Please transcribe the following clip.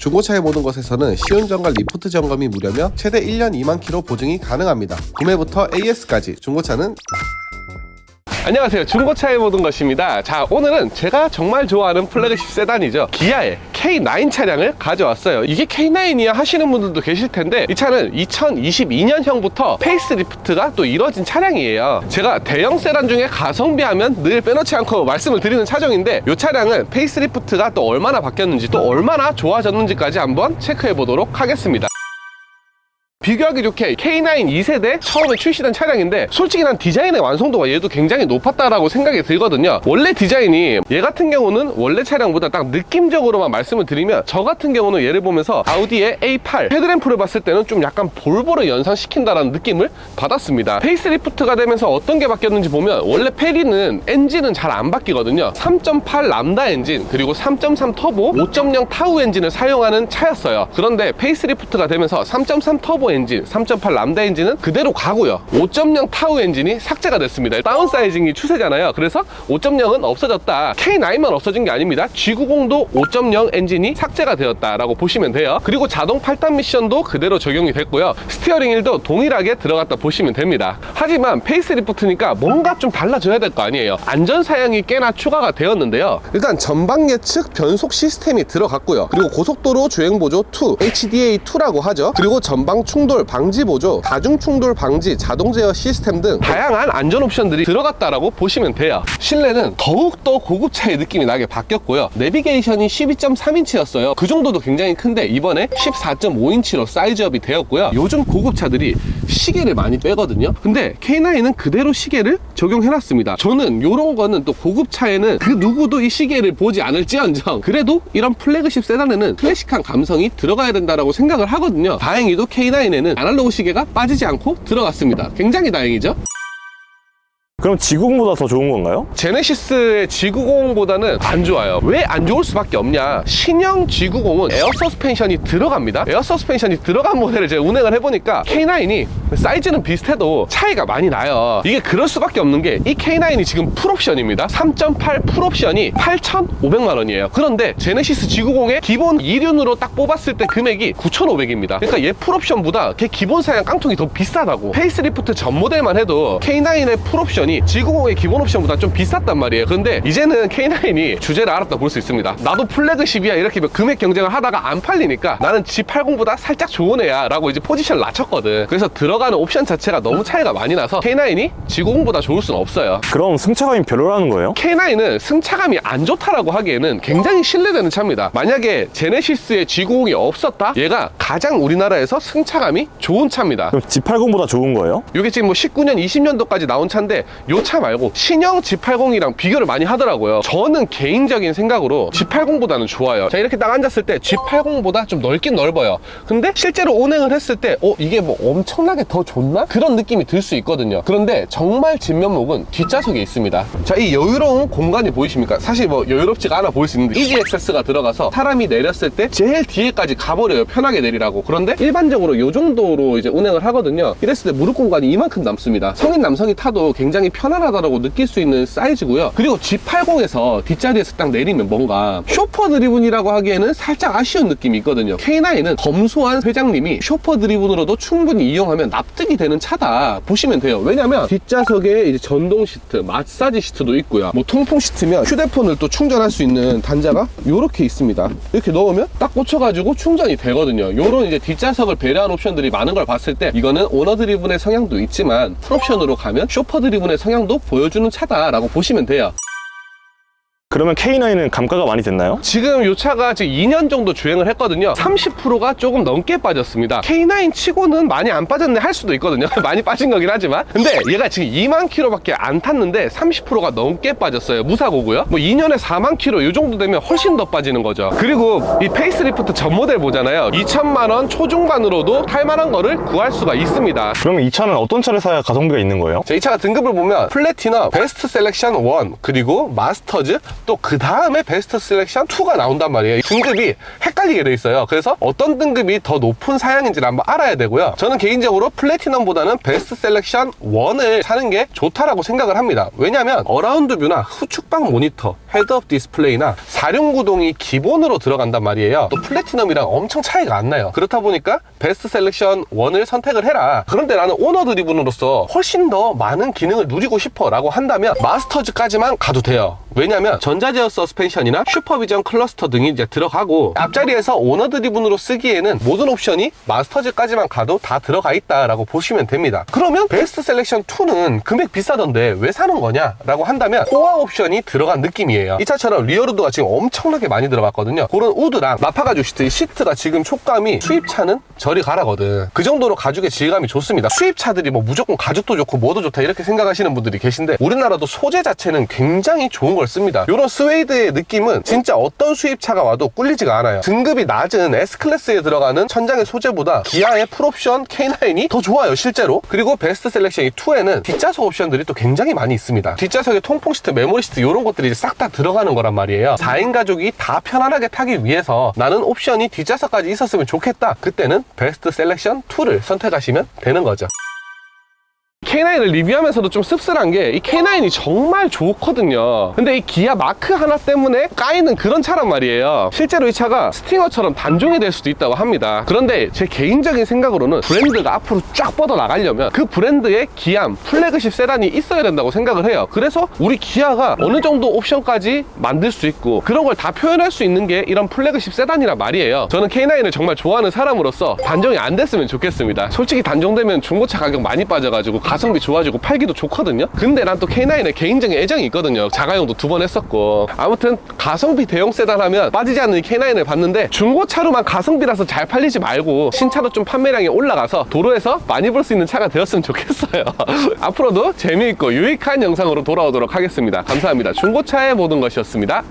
중고차의 모든 것에서는 시운전과 리포트 점검이 무료며 최대 1년 2만 킬로 보증이 가능합니다. 구매부터 AS까지 중고차는 안녕하세요, 중고차의 모든 것입니다. 자, 오늘은 제가 정말 좋아하는 플래그십 세단이죠, 기아의 K9 차량을 가져왔어요. 이게 K9이야 하시는 분들도 계실 텐데, 이 차는 2022년형부터 페이스리프트가 또 이뤄진 차량이에요. 제가 대형 세단 중에 가성비 하면 늘 빼놓지 않고 말씀을 드리는 차종인데, 이 차량은 페이스리프트가 또 얼마나 바뀌었는지, 또 얼마나 좋아졌는지까지 한번 체크해 보도록 하겠습니다. 비교하기 좋게 K9 2세대 처음에 출시된 차량인데, 솔직히 난 디자인의 완성도가 얘도 굉장히 높았다라고 생각이 들거든요. 원래 디자인이, 얘 같은 경우는 원래 차량보다 딱 느낌적으로만 말씀을 드리면, 저 같은 경우는 얘를 보면서 아우디의 A8 헤드램프를 봤을 때는 좀 약간 볼보를 연상시킨다라는 느낌을 받았습니다. 페이스리프트가 되면서 어떤 게 바뀌었는지 보면, 원래 페리는 엔진은 잘 안 바뀌거든요. 3.8 람다 엔진, 그리고 3.3 터보, 5.0 타우 엔진을 사용하는 차였어요. 그런데 페이스리프트가 되면서 3.3 터보 엔진, 3.8 람다 엔진은 그대로 가고요. 5.0 타우 엔진이 삭제가 됐습니다. 다운사이징이 추세잖아요. 그래서 5.0은 없어졌다. K9만 없어진 게 아닙니다. G90도 5.0 엔진이 삭제가 되었다라고 보시면 돼요. 그리고 자동 8단 미션도 그대로 적용이 됐고요. 스티어링 휠도 동일하게 들어갔다 보시면 됩니다. 하지만 페이스리프트니까 뭔가 좀 달라져야 될 거 아니에요. 안전사양이 꽤나 추가가 되었는데요. 일단 전방 예측 변속 시스템이 들어갔고요. 그리고 고속도로 주행보조 2, HDA2라고 하죠. 그리고 전방 충돌 방지 보조, 다중 충돌 방지, 자동 제어 시스템 등 다양한 안전 옵션들이 들어갔다라고 보시면 돼요. 실내는 더욱더 고급차의 느낌이 나게 바뀌었고요. 내비게이션이 12.3인치였어요. 그 정도도 굉장히 큰데, 이번에 14.5인치로 사이즈업이 되었고요. 요즘 고급차들이 시계를 많이 빼거든요. 근데 K9은 그대로 시계를 적용해놨습니다. 저는 요런 거는 또 고급차에는 그 누구도 이 시계를 보지 않을지언정, 그래도 이런 플래그십 세단에는 클래식한 감성이 들어가야 된다라고 생각을 하거든요. 다행히도 K9에는 아날로그 시계가 빠지지 않고 들어갔습니다. 굉장히 다행이죠. 그럼 G90보다 더 좋은 건가요? 제네시스의 G90보다는 안 좋아요. 왜 안 좋을 수밖에 없냐? 신형 G90은 에어 서스펜션이 들어갑니다. 에어 서스펜션이 들어간 모델을 제가 운행을 해보니까 K9이 사이즈는 비슷해도 차이가 많이 나요. 이게 그럴 수밖에 없는 게, 이 K9이 지금 풀옵션입니다. 3.8 풀옵션이 8,500만 원이에요. 그런데 제네시스 G90의 기본 2륜으로 딱 뽑았을 때 금액이 9,500입니다. 그러니까 얘 풀옵션보다 걔 기본 사양 깡통이 더 비싸다고. 페이스리프트 전 모델만 해도 K9의 풀옵션이 G90의 기본 옵션보다 좀 비쌌단 말이에요. 그런데 이제는 K9이 주제를 알았다 볼 수 있습니다. 나도 플래그십이야 이렇게 금액 경쟁을 하다가 안 팔리니까 나는 G80보다 살짝 좋은 애야 라고 이제 포지션을 낮췄거든. 그래서 들어가는 옵션 자체가 너무 차이가 많이 나서 K9이 G90보다 좋을 수는 없어요. 그럼 승차감이 별로라는 거예요? K9은 승차감이 안 좋다라고 하기에는 굉장히 신뢰되는 차입니다. 만약에 제네시스의 G90이 없었다? 얘가 가장 우리나라에서 승차감이 좋은 차입니다. 그럼 G80보다 좋은 거예요? 이게 지금 뭐 19년, 20년도까지 나온 차인데, 요 차 말고 신형 G80이랑 비교를 많이 하더라고요. 저는 개인적인 생각으로 G80보다는 좋아요. 자, 이렇게 딱 앉았을 때 G80보다 좀 넓긴 넓어요. 근데 실제로 운행을 했을 때 이게 뭐 엄청나게 더 좋나? 그런 느낌이 들 수 있거든요. 그런데 정말 진면목은 뒷좌석에 있습니다. 자, 이 여유로운 공간이 보이십니까? 사실 뭐 여유롭지가 않아 보일 수 있는데, 이지 액세스가 들어가서 사람이 내렸을 때 제일 뒤에까지 가버려요. 편하게 내리라고. 그런데 일반적으로 요 정도로 이제 운행을 하거든요. 이랬을 때 무릎 공간이 이만큼 남습니다. 성인 남성이 타도 굉장히 편안하다고 느낄 수 있는 사이즈고요. 그리고 G80에서 뒷자리에서 딱 내리면 뭔가 쇼퍼 드리븐이라고 하기에는 살짝 아쉬운 느낌이 있거든요. K9은 검소한 회장님이 쇼퍼 드리븐으로도 충분히 이용하면 납득이 되는 차다 보시면 돼요. 왜냐면 뒷좌석에 이제 전동 시트, 마사지 시트도 있고요. 뭐 통풍 시트면 휴대폰을 또 충전할 수 있는 단자가 이렇게 있습니다. 이렇게 넣으면 딱 꽂혀가지고 충전이 되거든요. 요런 이제 뒷좌석을 배려한 옵션들이 많은 걸 봤을 때, 이거는 오너 드리븐의 성향도 있지만 풀옵션으로 가면 쇼퍼 드리븐의 성향도 보여주는 차다라고 보시면 돼요. 그러면 K9은 감가가 많이 됐나요? 지금 이 차가 지금 2년 정도 주행을 했거든요. 30%가 조금 넘게 빠졌습니다. K9 치고는 많이 안 빠졌네 할 수도 있거든요. 많이 빠진 거긴 하지만. 근데 얘가 지금 2만 킬로밖에 안 탔는데 30%가 넘게 빠졌어요. 무사고고요. 뭐 2년에 4만 킬로 이 정도 되면 훨씬 더 빠지는 거죠. 그리고 이 페이스리프트 전 모델 보잖아요. 2천만 원 초중반으로도 탈만한 거를 구할 수가 있습니다. 그러면 이 차는 어떤 차를 사야 가성비가 있는 거예요? 자, 이 차가 등급을 보면 플래티넘, 베스트 셀렉션 1, 그리고 마스터즈, 또 그 다음에 베스트 셀렉션 2가 나온단 말이에요. 등급이 헷갈리게 돼 있어요. 그래서 어떤 등급이 더 높은 사양인지를 한번 알아야 되고요. 저는 개인적으로 플래티넘보다는 베스트 셀렉션 1을 사는 게 좋다라고 생각을 합니다. 왜냐면 어라운드 뷰나 후측방 모니터, 헤드업 디스플레이나 4륜구동이 기본으로 들어간단 말이에요. 또 플래티넘이랑 엄청 차이가 안 나요. 그렇다 보니까 베스트 셀렉션 1을 선택을 해라. 그런데 나는 오너 드리븐으로서 훨씬 더 많은 기능을 누리고 싶어 라고 한다면 마스터즈까지만 가도 돼요. 왜냐면 전자제어 서스펜션이나 슈퍼비전 클러스터 등이 이제 들어가고, 앞자리에서 오너 드리븐으로 쓰기에는 모든 옵션이 마스터즈까지만 가도 다 들어가 있다라고 보시면 됩니다. 그러면 베스트 셀렉션 2는 금액 비싸던데 왜 사는 거냐 라고 한다면 코어 옵션이 들어간 느낌이에요. 이 차처럼 리어우드가 지금 엄청나게 많이 들어갔거든요. 그런 우드랑 마파가죽 시트가 지금 촉감이 수입차는 저리 가라거든. 그 정도로 가죽의 질감이 좋습니다. 수입차들이 뭐 무조건 가죽도 좋고 뭐도 좋다 이렇게 생각하시는 분들이 계신데, 우리나라도 소재 자체는 굉장히 좋은 걸 씁니다. 이런 스웨이드의 느낌은 진짜 어떤 수입차가 와도 꿀리지가 않아요. 등급이 낮은 S클래스에 들어가는 천장의 소재보다 기아의 풀옵션 K9이 더 좋아요 실제로. 그리고 베스트 셀렉션 2에는 뒷좌석 옵션들이 또 굉장히 많이 있습니다. 뒷좌석에 통풍 시트, 메모리 시트 이런 것들이 싹 다 들어가는 거란 말이에요. 4인 가족이 다 편안하게 타기 위해서 나는 옵션이 뒷좌석까지 있었으면 좋겠다. 그때는 베스트 셀렉션 2를 선택하시면 되는 거죠. K9을 리뷰하면서도 좀 씁쓸한 게, 이 K9이 정말 좋거든요. 근데 이 기아 마크 하나 때문에 까이는 그런 차란 말이에요. 실제로 이 차가 스팅어처럼 단종이 될 수도 있다고 합니다. 그런데 제 개인적인 생각으로는 브랜드가 앞으로 쫙 뻗어 나가려면 그 브랜드의 기암, 플래그십 세단이 있어야 된다고 생각을 해요. 그래서 우리 기아가 어느 정도 옵션까지 만들 수 있고 그런 걸 다 표현할 수 있는 게 이런 플래그십 세단이란 말이에요. 저는 K9을 정말 좋아하는 사람으로서 단종이 안 됐으면 좋겠습니다. 솔직히 단종되면 중고차 가격 많이 빠져가지고 가성비 좋아지고 팔기도 좋거든요. 근데 난 또 K9에 개인적인 애정이 있거든요. 자가용도 2번 했었고. 아무튼 가성비 대형 세단 하면 빠지지 않는 이 K9을 봤는데, 중고차로만 가성비라서 잘 팔리지 말고 신차로 좀 판매량이 올라가서 도로에서 많이 볼 수 있는 차가 되었으면 좋겠어요. 앞으로도 재미있고 유익한 영상으로 돌아오도록 하겠습니다. 감사합니다. 중고차의 모든 것이었습니다.